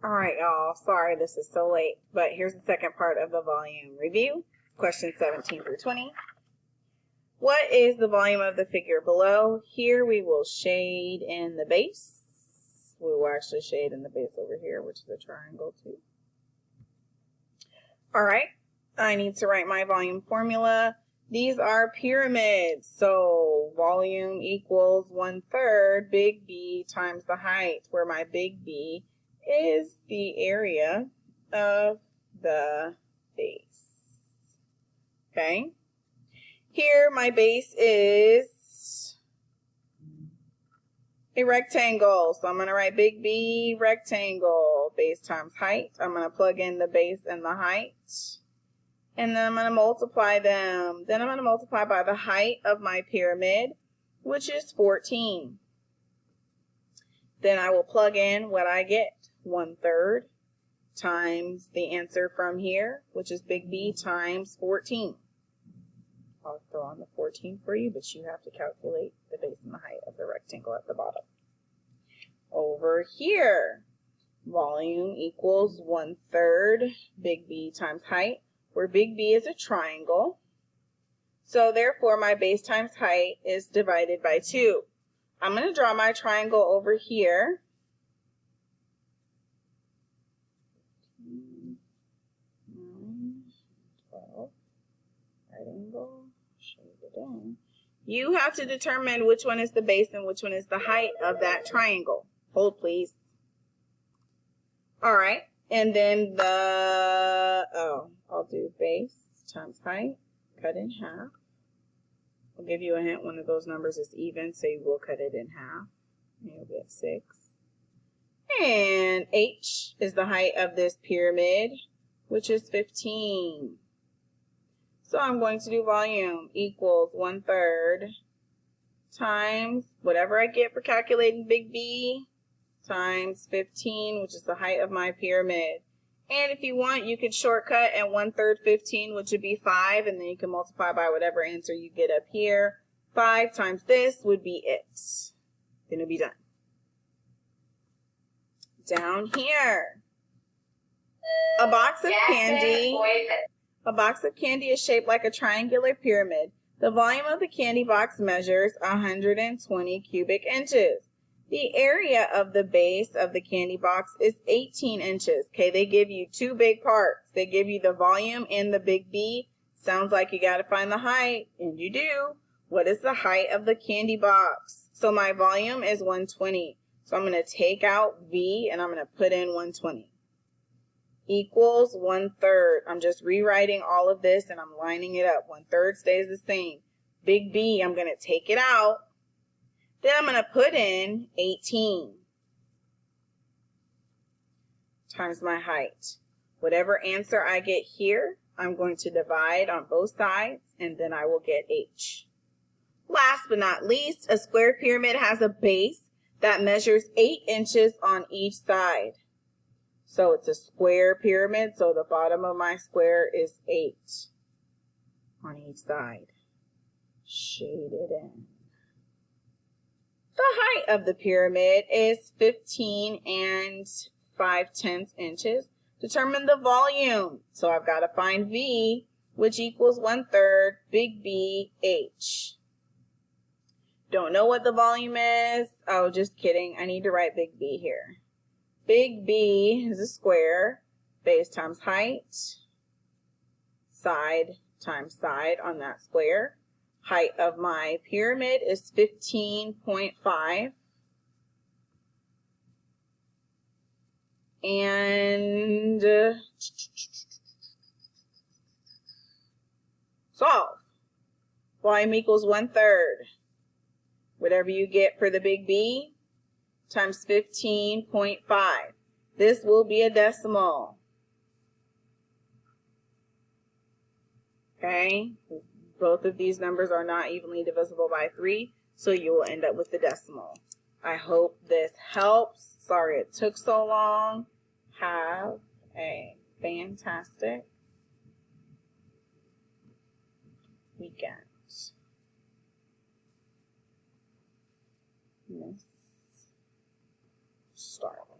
All right, y'all. Sorry this is so late, but here's the second part of the volume review. Questions 17 through 20. What is the volume of the figure below? Here we will shade in the base. We will actually shade in the base over here, which is a triangle too. All right, I need to write my volume formula. These are pyramids, so volume equals 1/3 big B times the height, where my big B is the area of the base. Okay, here my base is a rectangle, so I'm going to write big B rectangle, base times height. I'm going to plug in the base and the height, and then I'm going to multiply them. Then I'm going to multiply by the height of my pyramid, which is 14. Then I will plug in what I get, 1/3 times the answer from here, which is big B times 14. I'll throw on the 14 for you, but you have to calculate the base and the height of the rectangle at the bottom. Over here, volume equals 1/3 big B times height, where big B is a triangle. So therefore, my base times height is divided by 2. I'm going to draw my triangle over here. 9, 12, right angle, shade it in. You have to determine which one is the base and which one is the height of that triangle. Hold, please. All right, and then I'll do base times height, cut in half. I'll give you a hint, one of those numbers is even, so you will cut it in half. And you'll get 6. And H is the height of this pyramid, which is 15. So I'm going to do volume equals 1/3 times whatever I get for calculating big B times 15, which is the height of my pyramid. And if you want, you could shortcut and 1/3 15, which would be 5, and then you can multiply by whatever answer you get up here. 5 times this would be it. Then it'll be done. Down here, a box of candy. A box of candy is shaped like a triangular pyramid. The volume of the candy box measures 120 cubic inches. The area of the base of the candy box is 18 inches. Okay, they give you two big parts. They give you the volume and the big B. Sounds like you got to find the height, and you do. What is the height of the candy box? So my volume is 120. So I'm going to take out V and I'm going to put in 120. Equals 1/3. I'm just rewriting all of this and I'm lining it up. 1/3 stays the same. Big B, I'm going to take it out. Then I'm going to put in 18 times my height. Whatever answer I get here, I'm going to divide on both sides, and then I will get H. Last but not least, a square pyramid has a base that measures 8 inches on each side. So it's a square pyramid, so the bottom of my square is 8 on each side. Shade it in. The height of the pyramid is 15 and 5/10 inches. Determine the volume. So I've got to find V, which equals 1/3 big B H. Don't know what the volume is? Oh, just kidding. I need to write big B here. Big B is a square, base times height, side times side on that square. Height of my pyramid is 15.5. And solve. Volume equals 1/3. Whatever you get for the big B times 15.5. This will be a decimal. Okay? Both of these numbers are not evenly divisible by 3, so you will end up with the decimal. I hope this helps. Sorry it took so long. Have a fantastic weekend. Miss Starlight.